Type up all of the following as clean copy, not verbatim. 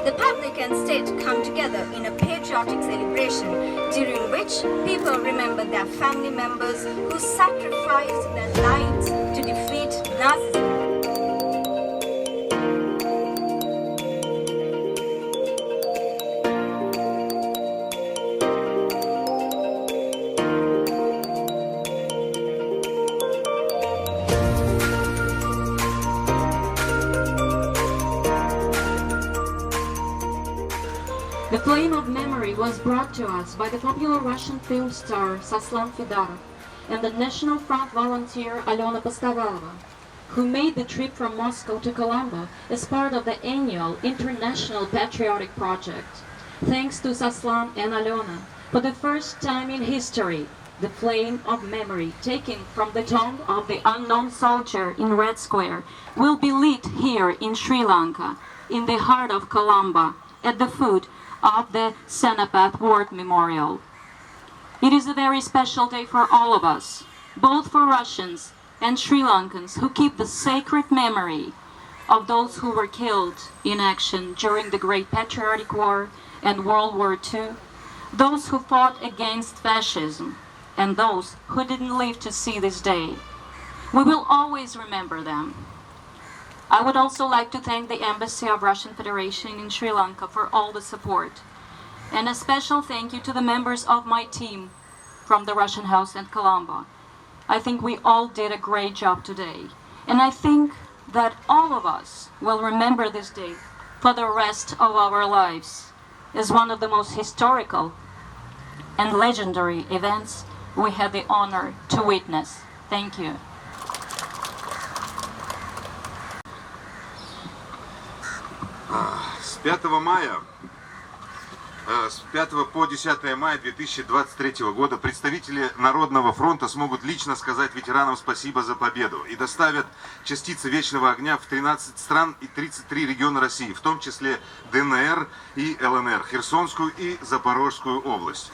The public and state come together in a patriotic celebration during which people remember their family members who sacrificed their lives to defeat Nazism. The flame of memory was brought to us by the popular Russian film star Saslan Fedarov and the National Front volunteer Alena Postovalova, who made the trip from Moscow to Colombo as part of the annual International Patriotic Project. Thanks to Saslan and Alena, for the first time in history, the flame of memory taken from the tomb of the unknown soldier in Red Square will be lit here in Sri Lanka, in the heart of Colombo, at the foot of the Senapath War Memorial. It is a very special day for all of us, both for Russians and Sri Lankans who keep the sacred memory of those who were killed in action during the Great Patriotic War and World War II, those who fought against fascism, and those who didn't live to see this day. We will always remember them. I would also like to thank the Embassy of Russian Federation in Sri Lanka for all the support. And a special thank you to the members of my team from the Russian House in Colombo. I think we all did a great job today. And I think that all of us will remember this day for the rest of our lives as one of the most historical and legendary events we had the honor to witness. Thank you. С 5 по 10 мая 2023 года представители Народного фронта смогут лично сказать ветеранам спасибо за победу и доставят частицы вечного огня в 13 стран и 33 региона России, в том числе ДНР и ЛНР, Херсонскую и Запорожскую область.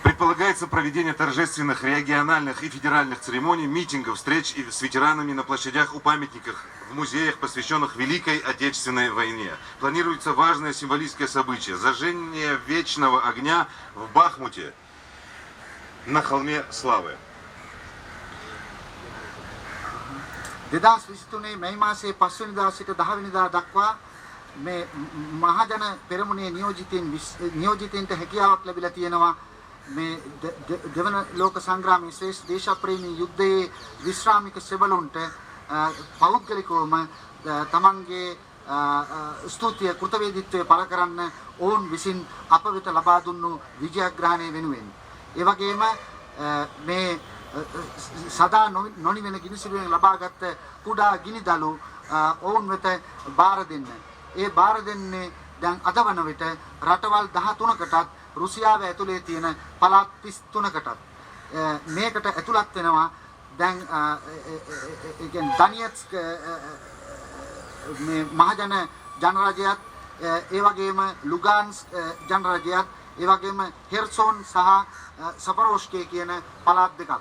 Предполагается проведение торжественных региональных и федеральных церемоний, митингов, встреч с ветеранами на площадях у памятников, в музеях, посвященных Великой Отечественной войне. Планируется важное символическое событие – зажжение вечного огня в Бахмуте на холме Славы. 2023 මැයි මාසයේ 5 වෙනිදා සිට 10 වෙනිදා දක්වා මේ මහජන පෙරමුණේ නියෝජිතයින්ට හැකියාවක් ලැබිලා තියෙනවා මේ දෙවන ලෝක සංග්‍රාමයේ ශ්‍රේෂ්ඨ දේශප්‍රේමී යුද්ධයේ විශ්‍රාමික සෙබළුන්ට පෞද්ගලිකවම තමන්ගේ ස්තුතිය කෘතවේදීත්වය පළ කරන්න ඔවුන් විසින් අප වෙත ලබා දුන්නු විජයග්‍රහණය වෙනුවෙන් ඒ වගේම මේ සදා නොනිවෙන ගිනිසිරුවෙන් ලබාගත් කුඩා ගිනිදළු ඔවුන් වෙත බාර දෙන්න. ඒ බාර දෙන්නේ දැන් අද වන විට රටවල් 13කටත් රුසියාව ඇතුලේ තියෙන පළාත් 33කටත් මේකට ඇතුළත් වෙනවා. දැන් ඒ කියන්නේ ඩොනෙට්ස්ක් මේ මහජන ජනරජයත් ඒ වගේම ලුගාන්ස්ක් ජනරජයත් ඒ වගේම හෙර්සෝන් සහ සපරෝෂ්කේ කියන පළාත් දෙකක්.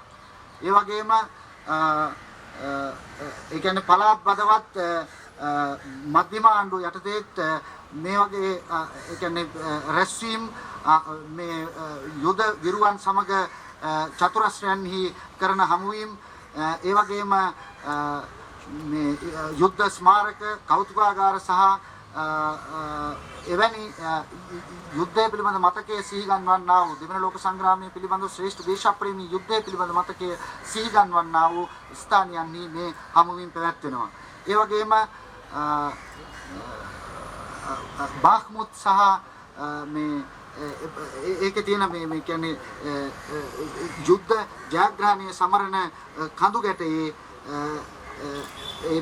ඒ වගේම ඒ කියන්නේ පළාත් බදවත් මධ්‍යම ආණ්ඩුව යටතේත් මේ වගේ ඒ කියන්නේ රැස්වීම් මේ යුද විරුවන් සමග චතුරස්‍රයන්හි කරන හමුවීම් ඒ වගේම මේ යුද්ධ ස්මාරක කෞතුකාගාර සහ එවැනි යුද්ධය පිළිබඳ මතකයේ සිහිගන්වන්නා වූ දෙවන ලෝක සංග්‍රාමයේ පිළිබඳ ශ්‍රේෂ්ඨ දේශප්‍රේමී යුද්ධය පිළිබඳ මතකයේ සිහිගන්වන්නා වූ ස්ථානයන්හි මේ හමුවීම් පැවැත්වෙනවා. ඒ වගේම බාඛ්මුත් සහ මේ ඒකේ තියෙන මේ කියන්නේ යුද්ධ ජයග්‍රහණයේ සමරන කඳු ගැටයේ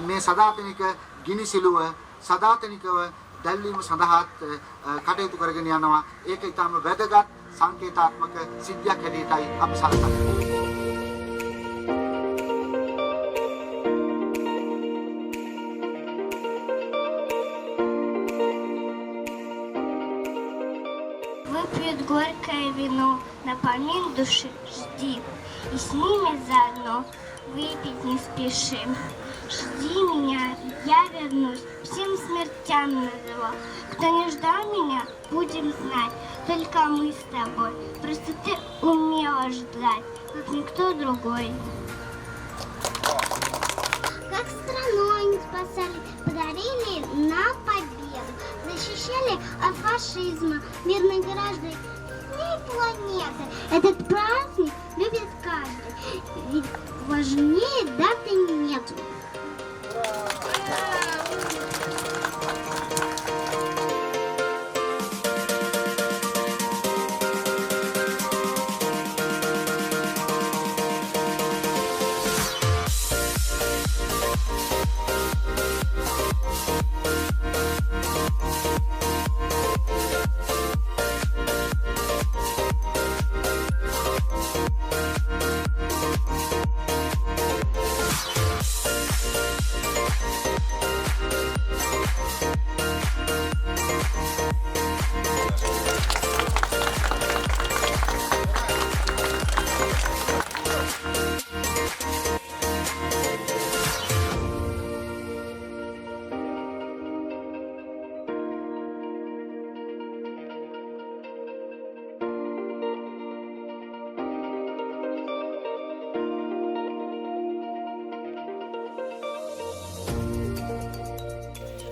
මේ සදාතනික ගිනිසිලුව සදාතනිකව දැල්වීම සඳහාත් කටයුතු කරගෙන යනවා. ඒක ඊටම වැදගත් සංකේතාත්මක සිද්ධියක් හැටියටයි අපි සලකන්නේ. Выпьют горькое вино, напомин души жди, и с ними заодно выпить не спешим. Жди меня, я вернусь, всем смертям называл. Кто не ждал меня, будем знать, только мы с тобой. Просто ты умела ждать, как никто другой. Как страну они спасали, подарили нам победу, защищали от фашизма мирных граждан всей планеты. Этот праздник любит каждый, ведь важнее даты нету.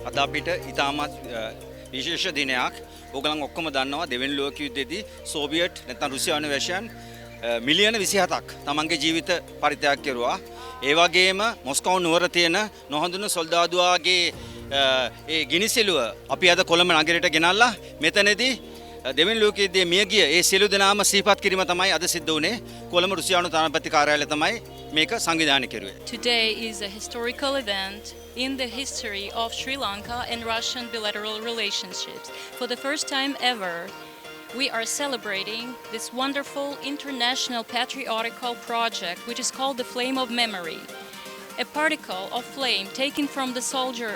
අද අපිට ඉතාමත් විශේෂ දිනයක්. ඕගලන් ඔක්කොම දන්නවා දෙවෙනි ලෝක යුද්ධයේදී සෝවියට් නැත්නම් රුසියානු වැසියන් මිලියන 27ක් තමන්ගේ ජීවිත පරිත්‍යාග කෙරුවා. ඒ වගේම මොස්කෝව නුවර තියෙන නොහඳුනන සොල්දාදුවාගේ ඒ ගිනිසෙලුව අපි අද කොළඹ නගරයට ගෙනල්ලා මෙතනදී දෙවෙනි ලෝක යුද්ධයේ මියගිය ඒ සියලු දෙනාම සිහිපත් කිරීම තමයි අද සිද්ධ වුණේ. කොළඹ රුසියානු තානාපති කාර්යාලය තමයි මේක සංවිධානය කෙරුවේ. Today is a historical event in the history of Sri Lanka and Russian bilateral relationships. For the first time ever, we are celebrating this wonderful international patriotical project which is called the Flame of Memory. A particle of flame taken from the soldier,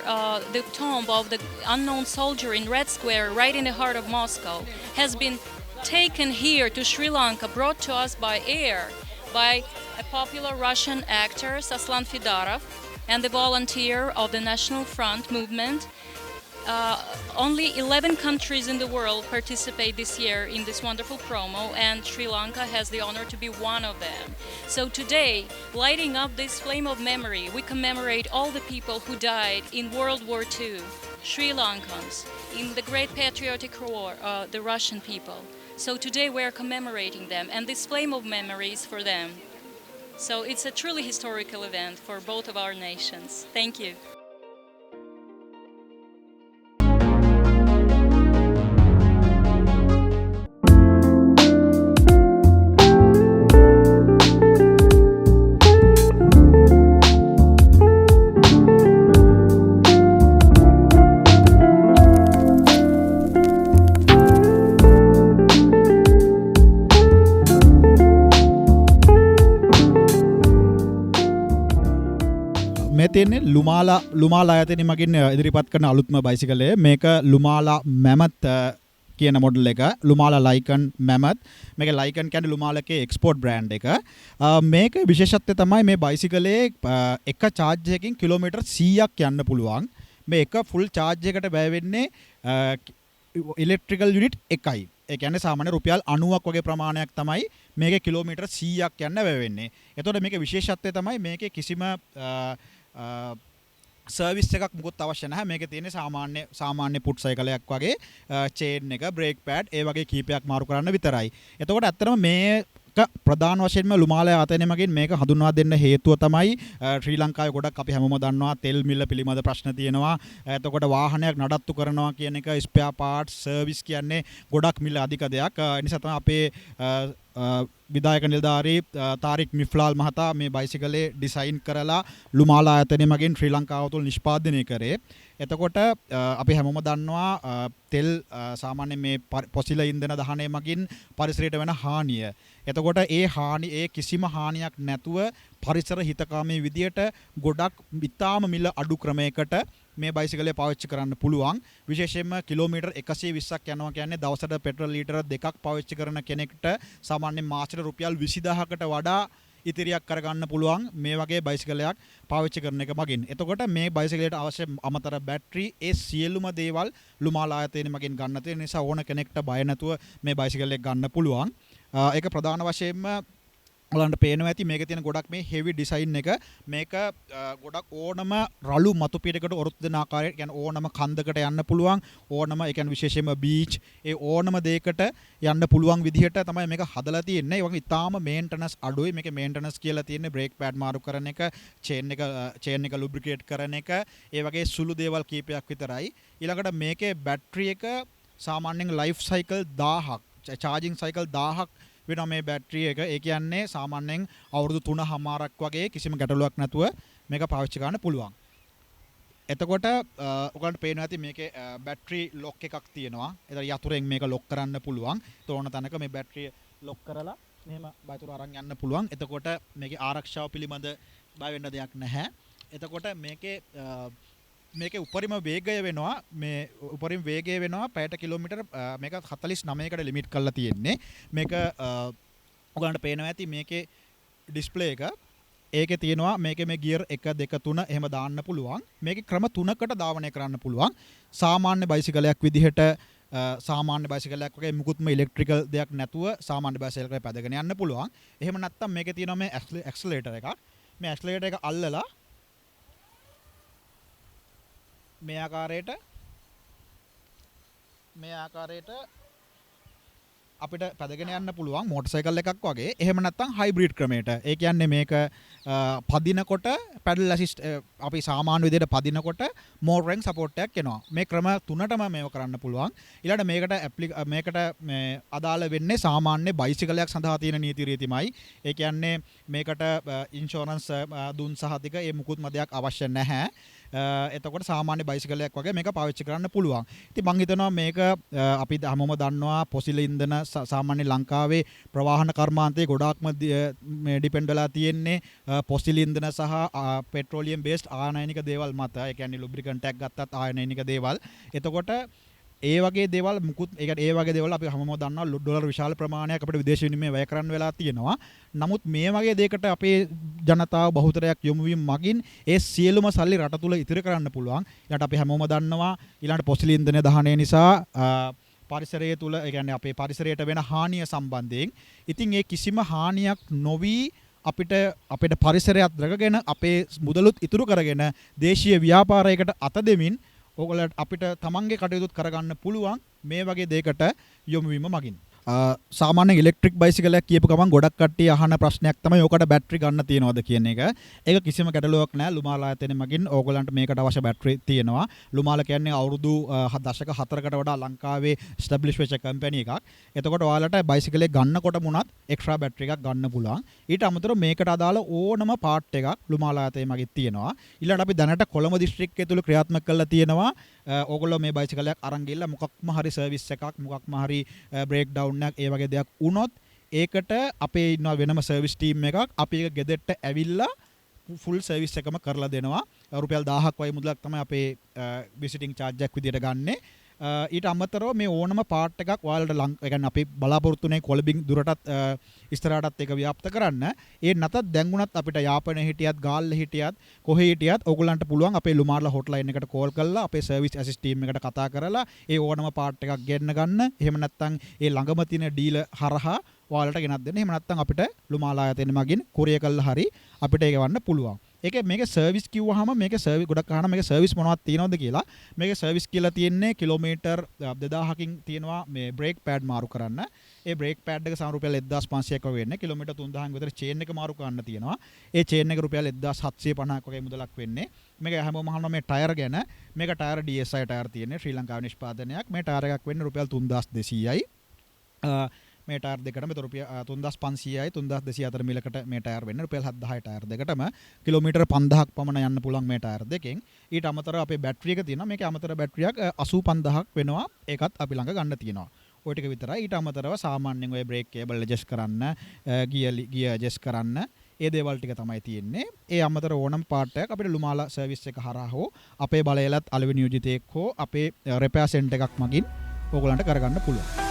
the tomb of the unknown soldier in Red Square right in the heart of Moscow has been taken here to Sri Lanka, brought to us by air by a popular Russian actor, Saslan Fidarov, and the volunteer of the National Front movement. Only 11 countries in the world participate this year in this wonderful promo, and Sri Lanka has the honor to be one of them. So today, lighting up this flame of memory, we commemorate all the people who died in World War II, Sri Lankans, in the Great Patriotic War, the Russian people. So today we are commemorating them, and this flame of memory is for them. So it's a truly historical event for both of our nations. Thank you. මේ තියෙන්නේ ලුමාලා ආයතනය මගින් ඉදිරිපත් කරන අලුත්ම බයිසිකලය. මේක ලුමාලා මැමත් කියන model එක. ලුමාලා ලයිකන් මැමත්. මේක ලයිකන් කියන්නේ ලුමාලාගේ එක්ස්පෝර්ට් බ්‍රෑන්ඩ් එක. මේක විශේෂත්වය තමයි මේ බයිසිකලේ එක charge එකකින් කිලෝමීටර් 100ක් යන්න පුළුවන්. මේ එක ෆුල් charge එකට බෑ වෙන්නේ ඉලෙක්ට්‍රිකල් යුනිට් එකයි. ඒ කියන්නේ සාමාන්‍ය රුපියල් 90ක් වගේ ප්‍රමාණයක් තමයි මේකේ කිලෝමීටර් 100ක් යන්න වැය වෙන්නේ. එතකොට මේකේ විශේෂත්වය තමයි මේකේ කිසිම සර්විස් එකක් මුකුත් අවශ්‍ය නැහැ. මේකේ තියෙන සාමාන්‍ය පුට් සයිකලයක් වගේ චේන් එක, බ්‍රේක් පෑඩ් ඒ වගේ කීපයක් මාරු කරන්න විතරයි. එතකොට ඇත්තටම මේක ප්‍රධාන වශයෙන්ම ලුමාලා ආයතනය මගින් මේක හඳුන්වා දෙන්න හේතුව තමයි ශ්‍රී ලංකාවේ ගොඩක් අපි හැමෝම දන්නවා තෙල් මිල පිළිබඳ ප්‍රශ්න තියෙනවා. එතකොට වාහනයක් නඩත්තු කරනවා කියන එක ස්පෙයා පාර්ට්ස් සර්විස් කියන්නේ ගොඩක් මිල අධික දෙයක්. ඒ නිසා තමයි අපේ විදායක නිලධාරී තාරික් මිෆ්ලාල් මහතා මේ බයිසිකලේ ඩිසයින් කරලා ලුමාලා ආයතනය මගින් ශ්‍රී ලංකාව තුළ නිෂ්පාදනය කරේ. එතකොට අපි හැමෝම දන්නවා තෙල් සාමාන්‍ය මේ පොසිල ඉන්ධන දහනය මගින් පරිසරයට වෙන හානිය. එතකොට ඒ කිසිම හානියක් නැතුව පරිසර හිතකාමී විදියට ගොඩක් ඉතාම මිල අඩු ක්‍රමයකට මේ බයිසිකලය පාවිච්චි කරන්න පුළුවන්. විශේෂයෙන්ම කිලෝමීටර් 120ක් යනවා කියන්නේ දවසට පෙට්‍රල් ලීටර 2ක් පාවිච්චි කරන කෙනෙක්ට සාමාන්‍ය මාසෙට රුපියල් 20000කට වඩා ඉතිරියක් කරගන්න පුළුවන් මේ වගේ බයිසිකලයක් පාවිච්චි කරන එක මගින්. එතකොට මේ බයිසිකලයට අවශ්‍ය අමතර බැටරි ඒ සියලුම දේවල් ලුමාල ආයතනය මගින් ගන්න තියෙන නිසා ඕන කෙනෙක්ට බය නැතුව මේ බයිසිකල් එක ගන්න පුළුවන්. ඒක ප්‍රධාන වශයෙන්ම ඔයාලන්ට පේනවා ඇති මේකේ තියෙන ගොඩක් මේ හෙවි ඩිසයින් එක මේක ගොඩක් ඕනම රළු මතු පිටකට ඔරොත්තු දෙන ආකාරයට කියන්නේ ඕනම කන්දකට යන්න පුළුවන් ඕනම ඒ කියන්නේ විශේෂයෙන්ම බීච් ඒ ඕනම දෙයකට යන්න පුළුවන් විදිහට තමයි මේක හදලා තියෙන්නේ. ඒ වගේ ඉතාලම මේන්ටනන්ස් අඩුයි. මේකේ මේන්ටනන්ස් කියලා තියෙන්නේ බ්‍රේක් පැඩ් මාරු කරන එක, චේන් එක ලුබ්‍රිකේට් කරන එක, ඒ වගේ සුළු දේවල් කීපයක් විතරයි. ඊළඟට මේකේ බැටරි එක සාමාන්‍යයෙන් ලයිෆ් සයිකල් 1000ක් චාර්ජින් සයිකල් 1000ක් වෙනවා මේ බැටරි එක. ඒ කියන්නේ සාමාන්‍යයෙන් අවුරුදු 3මාරක් වගේ කිසිම ගැටලුවක් නැතුව මේක පාවිච්චි කරන්න පුළුවන්. එතකොට ඔයගලන්ට පේනවා ඇති මේකේ බැටරි ලොක් එකක් තියෙනවා. ඒතර යතුරෙන් මේක ලොක් කරන්න පුළුවන්. තෝරන තැනක මේ බැටරිය ලොක් කරලා මෙහෙම බයතුර අරන් යන්න පුළුවන්. එතකොට මේකේ ආරක්ෂාව පිළිබඳ බය වෙන්න දෙයක් නැහැ. එතකොට මේකේ උපරිම වේගය වෙනවා මේ උපරිම වේගය වෙනවා පැයට කිලෝමීටර් මේක 49කට ලිමිට් කරලා තියෙන්නේ. මේක ඔයගලන්ට පේනවා ඇති මේකේ ඩිස්ප්ලේ එක. ඒකේ තියෙනවා මේකේ මේ ගියර් 1 2 3 එහෙම දාන්න පුළුවන්. මේකේ ක්‍රම 3කට ධාවනය කරන්න පුළුවන්. සාමාන්‍ය බයිසිකලයක් විදිහට සාමාන්‍ය බයිසිකලයක් වගේ මුකුත්ම ඉලෙක්ට්‍රිකල් දෙයක් නැතුව සාමාන්‍ය බයිසිකලයක පැදගෙන යන්න පුළුවන්. එහෙම නැත්නම් මේකේ තියෙනවා මේ ඇක්සලරේටර් එකක්. මේ ඇක්සලරේටර් එක අල්ලලා මේ ආකාරයට අපිට පැදගෙන යන්න පුළුවන් මෝටර් සයිකල් එකක් වගේ. එහෙම නැත්නම් හයිබ්‍රිඩ් ක්‍රමයට. ඒ කියන්නේ මේක පදිනකොට පැඩල් ඇසිස්ට් අපි සාමාන්‍ය විදිහට පදිනකොට මෝටරෙන් සපෝට් එකක් එනවා. මේ ක්‍රම තුනටම මේව කරන්න පුළුවන්. ඊළඟට මේකට මේ අදාළ වෙන්නේ සාමාන්‍ය බයිසිකලයක් සඳහා තියෙන නීති රීතිමයි. ඒ කියන්නේ මේකට ඉන්ෂුරන්ස් දුන් සහතික ඒ මුකුත්ම දෙයක් අවශ්‍ය නැහැ. එතකොට සාමාන්‍ය බයිසිකලයක් වගේ මේක පාවිච්චි කරන්න පුළුවන්. ඉතින් මම හිතනවා මේක අපි හැමෝම දන්නවා පොසිල ඉන්ධන සාමාන්‍ය ලංකාවේ ප්‍රවාහන කර්මාන්තයේ ගොඩාක්ම මේ ඩිපෙන්ඩ් වෙලා තියෙන්නේ පොසිල ඉන්ධන සහ පෙට්‍රෝලියම් බේස්ඩ් ආයනික දේවල් මත. ඒ කියන්නේ ලුබ්‍රිකන්ට් එකක් ගත්තත් ආයනික දේවල්. එතකොට ඒ වගේ දේවල් මුකුත් ඒ කියන්නේ ඒ වගේ දේවල් අපි හැමෝම දන්නවා ඩොලර් විශාල ප්‍රමාණයක් අපිට විදේශ විනිමය වැය කරන්න වෙලා තියෙනවා. නමුත් මේ වගේ දෙයකට අපේ ජනතාව බහුතරයක් යොමු වීම මගින් ඒ සියලුම සල්ලි රට තුල ඉතිරි කරන්න පුළුවන්. ඊට අපි හැමෝම දන්නවා ඊළඟට පොසිල ඉන්ධන දහනය නිසා පරිසරය තුල ඒ කියන්නේ අපේ පරිසරයට වෙන හානිය සම්බන්ධයෙන් ඉතින් ඒ කිසිම හානියක් නොවි අපිට පරිසරයත් රැකගෙන අපේ මුදලුත් ඉතුරු කරගෙන දේශීය ව්‍යාපාරයකට අත දෙමින් ඕගොල්ලන්ට අපිට තමන්ගේ කටයුතුත් කරගන්න පුළුවන් මේ වගේ දෙයකට යොමු වීම මගින්. සාමාන්‍ය ඉලෙක්ට්‍රික් බයිසිකලයක් කියපු ගමන් ගොඩක් කට්ටිය අහන ප්‍රශ්නයක් තමයි ඕකට බැටරි ගන්න තියනවද කියන එක. ඒක කිසිම ගැටලුවක් නැහැ. ලුමාල ආයතනය මගින් ඕගොල්ලන්ට මේකට අවශ්‍ය බැටරි තියෙනවා. ලුමාල කියන්නේ අවුරුදු දශක 4කට වඩා ලංකාවේ ස්ටැබ්ලිෂ් වෙච්ච කම්පැනි එකක්. එතකොට ඔයාලට බයිසිකලේ ගන්නකොට මුණත් එක්ස්ට්‍රා බැටරි එකක් ගන්න පුළුවන්. ඊට අමතරව මේකට අදාළ ඕනම පාර්ට් එකක් ලුමාල ආයතනය මගින් තියෙනවා. ඊළඟට අපි දැනට කොළඹ දිස්ත්‍රික්කය තුල ක්‍රියාත්මක කරලා තියෙනවා. ඕගොල්ලෝ මේ බයිසිකලයක් අරන් ගිහලා මොකක්ම හරි සර්විස් එකක් මොකක්ම හරි බ්‍රේක් ඩවුන් එකක් ඒ වගේ දෙයක් වුණොත් ඒකට අපේ ඉන්න වෙනම සර්විස් ටීම් එකක් අපි ඒක ගෙදරට ඇවිල්ලා ෆුල් සර්විස් එකම කරලා දෙනවා. රුපියල් 1000ක් වගේ මුදලක් තමයි අපේ විසිටින් චාර්ජ් එකක් විදියට ගන්නෙ. ඊට අමතරව මේ ඕනම පාර්ට් එකක් ඔයාලට ඒ කියන්නේ අපි බලාපොරොත්තු වෙන්නේ කොළඹින් දුරටත් ඉස්සරහටත් ඒක ව්‍යාප්ත කරන්න. ඒ නැතත් දැන් උනත් අපිට යාපනයේ හිටියත් ගාල්ලේ හිටියත් කොහේ හිටියත් ඕගොල්ලන්ට පුළුවන් අපේ ලුමාලා හොට්ලයින් එකට කෝල් කරලා අපේ සර්විස් ඇසිස්ට් ටීම් එකට කතා කරලා ඒ ඕනම පාර්ට් එකක් ගෙන්න ගන්න. එහෙම නැත්නම් ඒ ළඟම තියෙන ඩීලර් හරහා ඔයාලට ගෙනත් දෙන්න. එහෙම නැත්නම් අපිට ලුමාලා ආයතනය මගින් කුරියර් කළා හරි අපිට ඒක ගන්න පුළුවන්. මේක සර්විස් කිව්වහම මේක සර්විස් ගොඩක් අහන මේක සර්විස් මොනවද තියෙනවද කියලා. මේක සර්විස් කියලා තියෙන්නේ කිලෝමීටර් 2000කින් තියෙනවා මේ බ්‍රේක් පැඩ් මාරු කරන්න. ඒ බ්‍රේක් පැඩ් එක සම රුපියල් 1500ක් වගේ වෙන්නේ. කිලෝමීටර් 3000න් විතර චේන් එක මාරු කරන්න තියෙනවා. ඒ චේන් එක රුපියල් 1750ක් වගේ මුදලක් වෙන්නේ. මේක හැමෝම අහනවා මේ ටයර් ගැන. මේක ටයර් DSI ටයර් තියෙන්නේ ශ්‍රී ලංකාවේ නිෂ්පාදනයක්. මේ ටයර් එකක් වෙන්නේ රුපියල් 3200යි. මේ ටයර් දෙකටම රුපියල් 3500යි 3200 අතර මිලකට මේ ටයර් වෙන්නේ රුපියල් 7000යි ටයර් දෙකටම කිලෝමීටර් 5000ක් පමණ යන්න පුළුවන් මේ ටයර් දෙකෙන්. ඊට අමතරව අපේ බැටරි එක තියෙනවා. මේකේ අමතර බැටරියක් 85000ක් වෙනවා. ඒකත් අපි ළඟ ගන්න තියෙනවා. ওই ටික විතරයි. ඊට අමතරව සාමාන්‍යයෙන් ඔය බ්‍රේක් කේබල් ඇඩ්ජස්ට් කරන්න, ගියර් ඇඩ්ජස්ට් කරන්න ඒ දේවල් ටික තමයි තියෙන්නේ. ඒ අමතර ඕනම පාර්ට් එකක් අපිට ලුමාලා සර්විස් එක හරහා හෝ අපේ බලයලත් අලෙවි නියෝජිතයෙක් හෝ අපේ රිපෙයාර් සෙන්ටර් එකක් මගින් ඕගොල්ලන්ට කරගන්න පුළුවන්.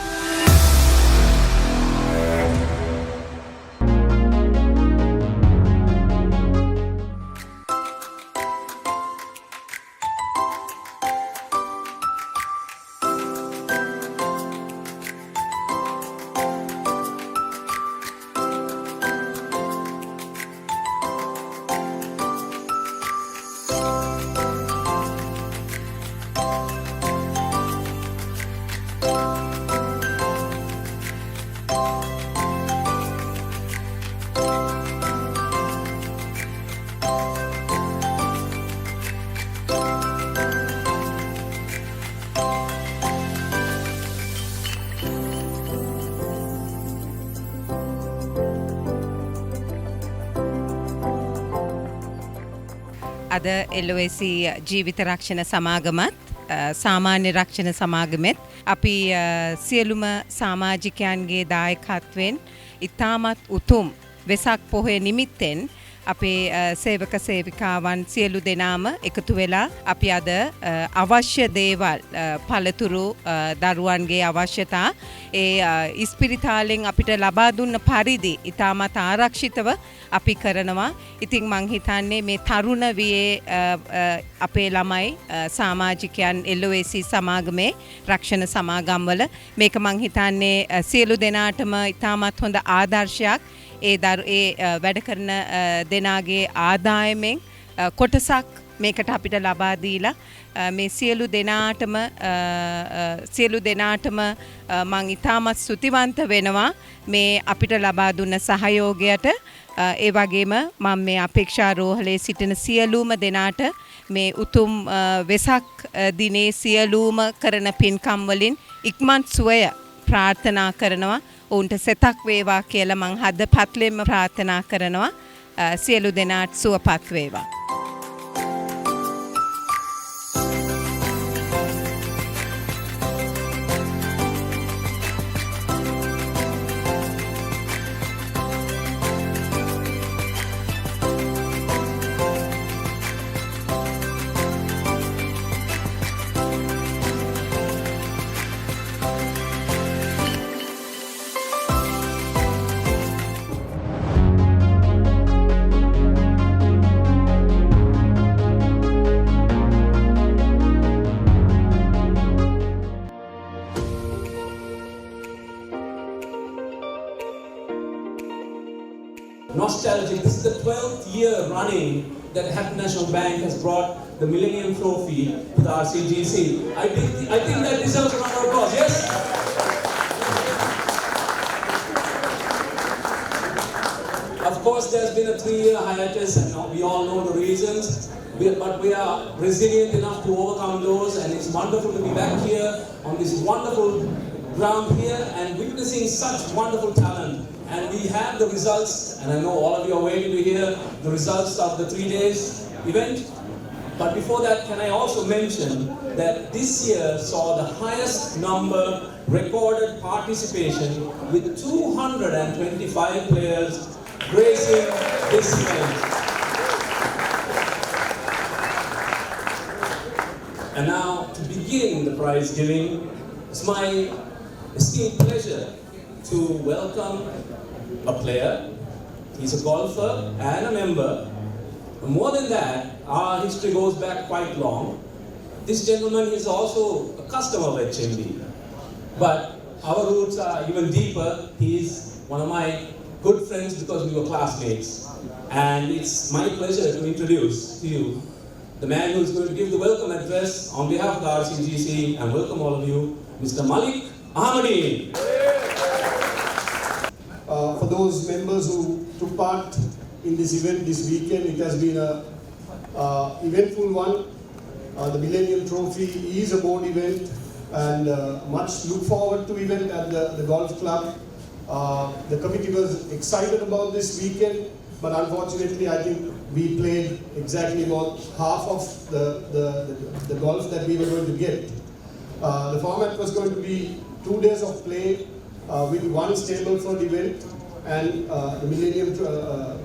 අද LOC ජීවිත රක්ෂණ සමාගමත් සාමාන්‍ය රක්ෂණ සමාගමෙත් අපි සියලුම සමාජිකයන්ගේ දායකත්වයෙන් ඉතාමත් උතුම් වෙසක් පොහොය නිමිත්තෙන් අපේ සේවක සේවිකාවන් සියලු දෙනාම එකතු වෙලා අපි අද අවශ්‍ය දේවල් පළතුරු දරුවන්ගේ අවශ්‍යතා ඉස්පිරිතාලෙන් අපිට ලබා දුන්න පරිදි ඉතාමත් ආරක්ෂිතව අපි කරනවා. ඉතින් මං හිතන්නේ මේ තරුණ වියේ අපේ ළමයි සමාජිකයන් LOC සමාගමේ රක්ෂණ සමාගම්වල මේක මං හිතන්නේ සියලු දෙනාටම ඉතාමත් හොඳ ආදර්ශයක්. ඒ වැඩ කරන දෙනාගේ ආදායමෙන් කොටසක් මේකට අපිට ලබා දීලා මේ සියලු දෙනාටම මං ඉතාමත් ස්තුතිවන්ත වෙනවා මේ අපිට ලබා දුන්න සහයෝගයට. ඒ වගේම මම මේ අපේක්ෂා රෝහලේ සිටින සියලුම දෙනාට මේ උතුම් වෙසක් දිනේ සියලුම කරන පින්කම් වලින් ඉක්මන් සුවය ප්‍රාර්ථනා කරනවා. ඔවුන්ට සෙතක් වේවා කියලා මං හද පත්ලෙන්ම ප්‍රාර්ථනා කරනවා. සියලු දෙනාට සුවපත් වේවා. Nostalgic. This is the 12th year running that Hatton National Bank has brought the Millennium Trophy to the RCGC. I think that deserves a round of applause. Yes. Of course, there's been a 3-year hiatus, and we all know the reasons. But we are resilient enough to overcome those, and it's wonderful to be back here on this wonderful ground here and witnessing such wonderful talent. And we have the results, and I know all of you are waiting to hear the results of the 3 days event. But before that, can I also mention that this year saw the highest number recorded participation with 225 players gracing this event. And now, to begin the prize giving, it's my esteemed pleasure to welcome a player. He's a golfer and a member. More than that, our history goes back quite long. This gentleman is also a customer of HMB. But our roots are even deeper. He's one of my good friends because we were classmates. And it's my pleasure to introduce to you the man who's going to give the welcome address on behalf of the RCGC, and welcome all of you, Mr. Malik Ahmadeen. For those members who took part in this event this weekend, it has been a eventful one. The Millennium Trophy is a board event, and much look forward to event at the golf club. The committee was excited about this weekend, but unfortunately I think we played exactly about half of the golf that we were going to get. The format was going to be 2 days of play with one Stableford event and the Millennium,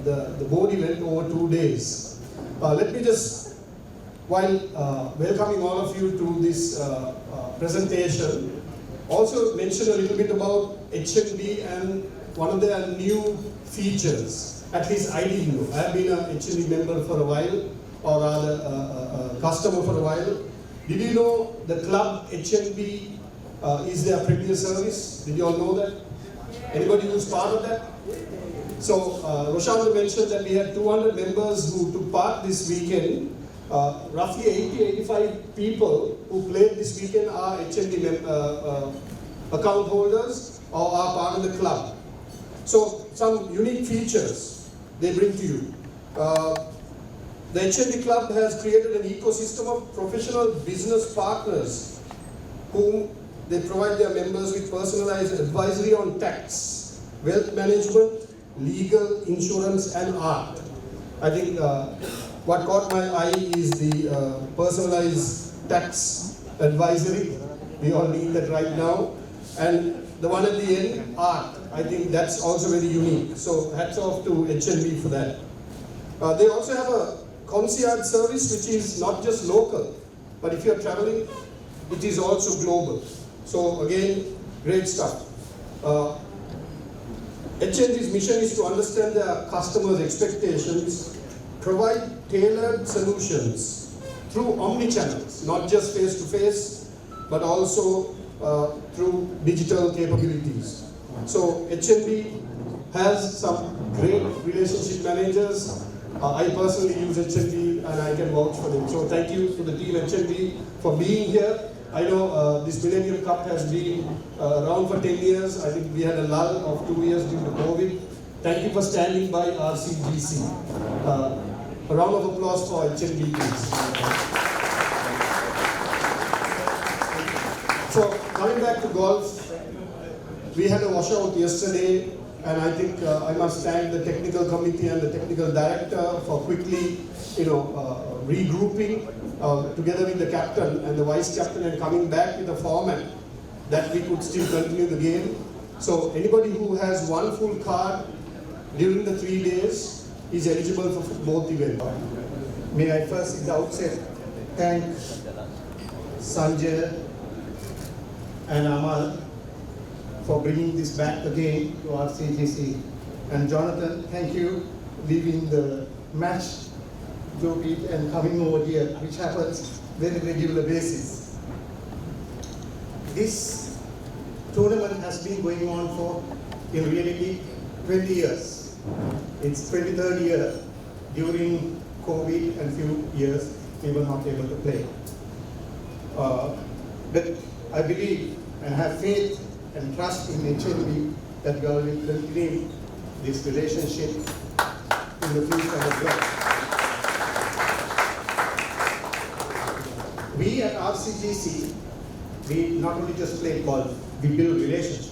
the board event over 2 days. Let me just, while welcoming all of you to this presentation, also mention a little bit about HMB and one of their new features. At least I didn't know. I have been a HMB member for a while, or rather a customer for a while. Did you know the club HMB is their premier service? Did you all know that? Anybody who's part of that? So Roshanda mentioned that we had 200 members who took part this weekend. Roughly 80-85 people who played this weekend are HMB account holders or are part of the club. So some unique features they bring to you. The HMB Club has created an ecosystem of professional business partners whom they provide their members with personalized advisory on tax, wealth management, legal, insurance and art. I think What caught my eye is the personalized tax advisory. We all need that right now. And the one at the end, art. I think that's also very unique. So hats off to HNB for that. They also have a concierge service which is not just local, but if you're traveling, it is also global. So again, great stuff. HNB's mission is to understand their customers' expectations, provide tailored solutions through omni-channels, not just face-to-face, but also through digital capabilities. So HNB has some great relationship managers. I personally use HNB and I can vouch for them. So thank you to the team HNB for being here. I know this Millennium Cup has been around for 10 years. I think we had a lull of 2 years due to COVID. Thank you for standing by RCGC. A round of applause for HNB, please. So coming back to golf, we had a washout yesterday, and I think I must thank the technical committee and the technical director for quickly, regrouping together with the captain and the vice captain and coming back with a format that we could still continue the game. So anybody who has one full card during the 3 days is eligible for both events. May I first at the outset thank Sanjay and Amal for bringing this back again to RCGC. And Jonathan, thank you leaving the match Joby and coming over here, which happens very regular basis. This tournament has been going on for, in reality, 20 years. It's 23rd year. During COVID and few years, we were not able to play. But I believe and have faith and trust in HNB that we will continue this relationship in the future as well. We at RCGC, we not only just play golf, we build relationships.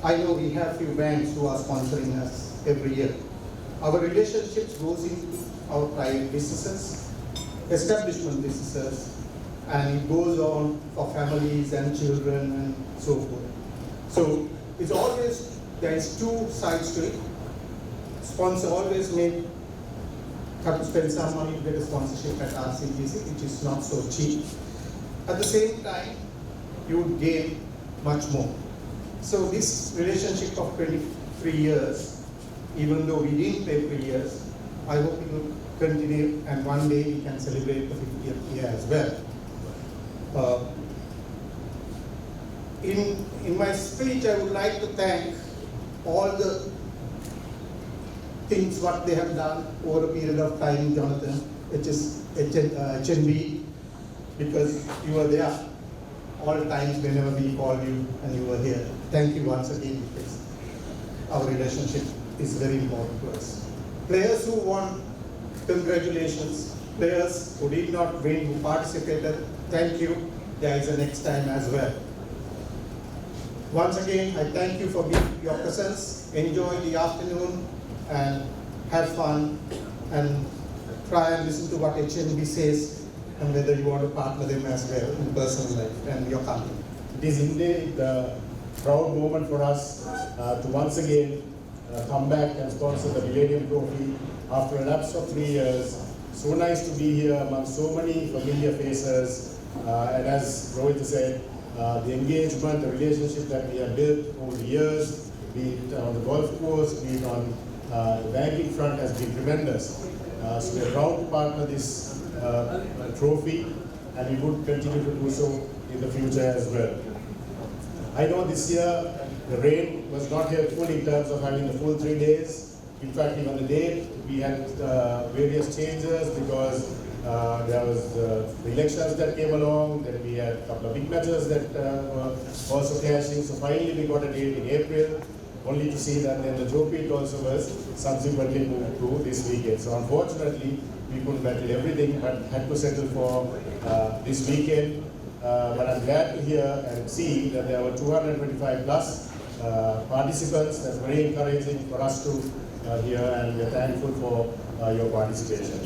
I know we have few banks who are sponsoring us every year. Our relationships goes into our private businesses, establishment businesses, and it goes on for families and children and so forth. So it's always, there is two sides to it. Sponsor always have to spend some money to get a sponsorship at RCGC, which is not so cheap. At the same time, you would gain much more. So this relationship of 23 years, even though we didn't play 3 years, I hope it will continue and one day we can celebrate the 50th year as well. In my speech, I would like to thank all the things what they have done over a period of time, Jonathan, which is HNB, because you were there all times whenever we called you and you were here. Thank you once again, because our relationship is very important to us. Players who won, congratulations. Players who did not win, who participated, thank you. There is a next time as well. Once again, I thank you for your presence. Enjoy the afternoon and have fun and try and listen to what HNB says and whether you want to partner them as well in personal life and your company. It is indeed a proud moment for us to once again come back and sponsor the Millennium Trophy after a lapse of 3 years. So nice to be here among so many familiar faces, and as Rohit said, the engagement, the relationship that we have built over the years, be it on the golf course, be it on the banking front, has been tremendous. So we are proud to partner this trophy, and we would continue to do so in the future as well. I know this year the rain was not helpful in terms of having the full 3 days. In fact, even the date, we had various changes because there was the elections that came along, then we had a couple of big matches that were also clashing. So finally we got a date in April, only to see that then the Joe Pete also was subsequently moved to this weekend. So unfortunately, we couldn't battle everything, but had to settle for this weekend. But I'm glad to hear and see that there were 225 plus participants. That's very encouraging for us to hear, and we're thankful for your participation.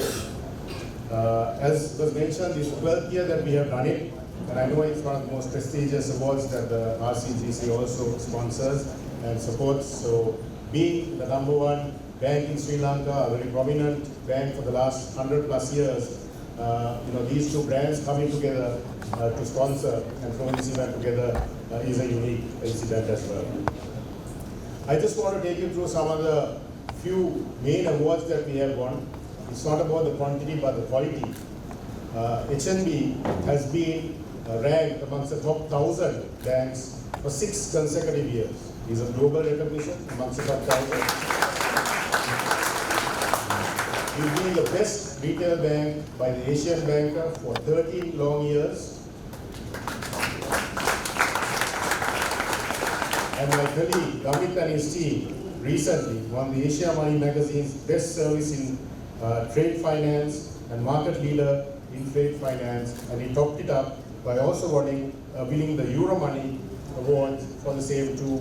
As was mentioned, this is the 12th year that we have done it, and I know it's one of the most prestigious awards that the RCGC also sponsors and supports. So, being the #1 bank in Sri Lanka, a very prominent bank for the last 100+ years, these two brands coming together to sponsor and throw this event together is a unique incident as well. I just want to take you through some of the few main awards that we have won. It's not about the quantity but the quality. HNB has been ranked amongst the top 1,000 banks for 6 consecutive years. It's a global recognition amongst the top 1,000. We've been the best retail bank by the Asian Banker for 13 long years. And my colleague Amit and his team recently won the Asia Money magazine's best service in trade finance and market leader in trade finance, and he topped it up by also winning the Euro Money award for the same two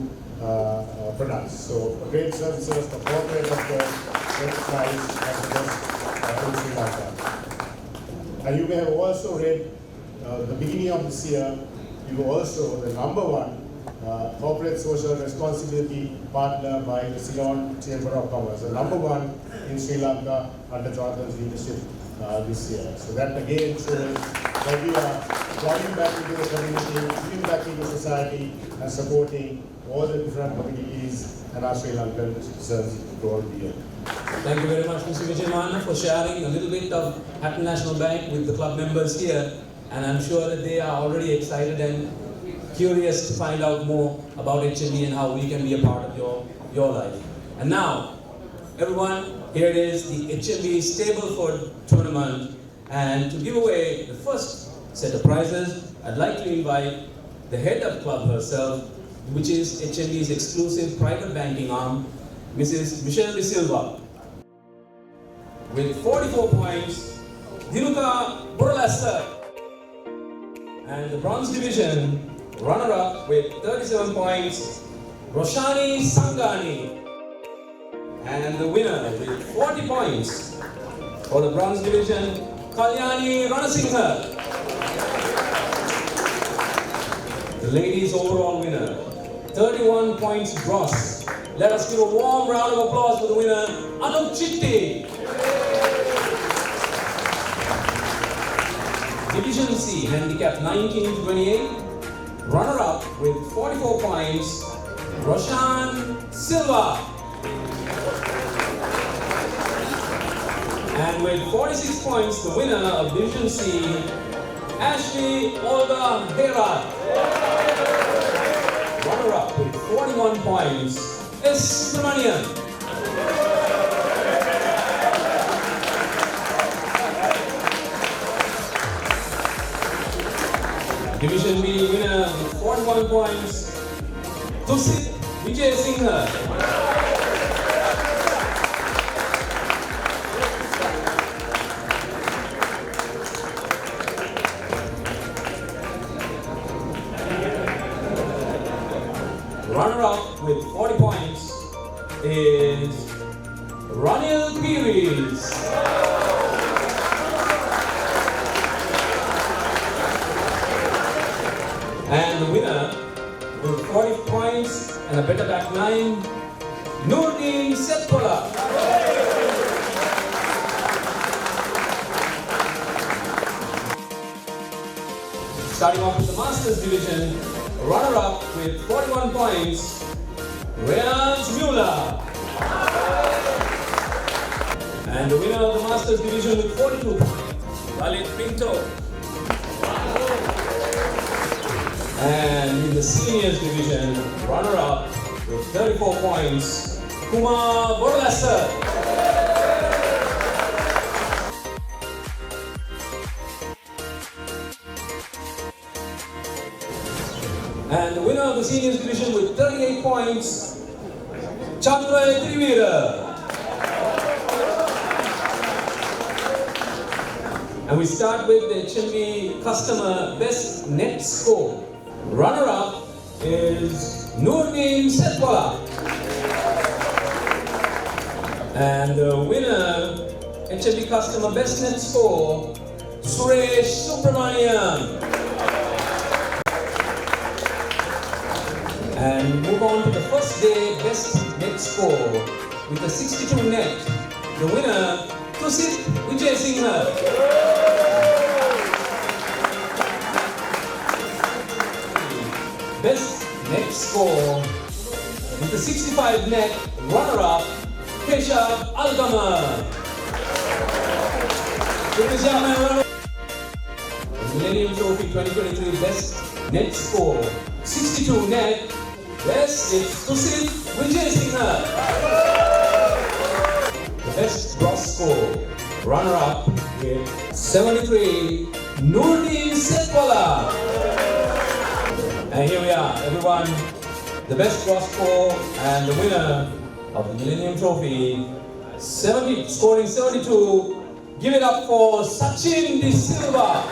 products. So great services for corporate sector, enterprise, and the best in Sri Lanka. And you may have also read the beginning of this year, you were also the #1 corporate social responsibility partner by the Ceylon Chamber of Commerce, the #1 in Sri Lanka under Jonathan's leadership this year. So that again shows that we are going back into the community, giving back into society, and supporting all the different communities and our Sri Lankan citizens throughout the year. Thank you very much, Mr. Vijay for sharing a little bit of Hatton National Bank with the club members here, and I'm sure that they are already excited and curious to find out more about HNB and how we can be a part of your life. And now, everyone, here it is, the HNB Stableford Tournament. And to give away the first set of prizes, I'd like to invite the head of the club herself, which is HNB's exclusive private banking arm, Mrs. Michelle De Silva. With 44 points, Dinuka Burlester. And the bronze division, runner-up with 37 points, Roshani Sangani. And the winner with 40 points for the bronze division, Kalyani Ranasinghe. The ladies' overall winner, 31 points gross. Let us give a warm round of applause for the winner, Anup Chitti. Division C, handicap 19 to 28. Runner-up with 44 points, Roshan Silva. And with 46 points, the winner of Division C, Ashley Olga Hera. Runner-up with 41 points, S. Subramanian. Division B winner with 41 points, Tusit Vijay Singh. Runner-up with 40 points is Ranil Piris. And the winner with 40 points and a better back line, Nurdin Setpola. Starting off with the Masters division, runner-up with 41 points, Reyans Mueller. And the winner of the Masters division with 42 points, Lalit Pinto. And in the Seniors division, runner-up with 34 points, Kumar Borlasser. And the winner of the Seniors division with 38 points, Chandra Trivira. And we start with the HNB customer best net score. Runner-up is Nurdin Setpola. And the winner HMB customer best net score, Suresh Subramaniam. And move on to the first day best net score with a 62 net. The winner, Tusit Vijay Singh. Best net score with a 65 net, runner-up, Keshav Algama. Ladies and gentlemen, Millennium Trophy 2023 best net score, 62 net. Yes, it's Tusit Vijay Singh. The best gross score, runner-up with 73, Nurdin Setwala. And here we are, everyone. The best gross score and the winner of the Millennium Trophy, scoring 72. Give it up for Sachin De Silva.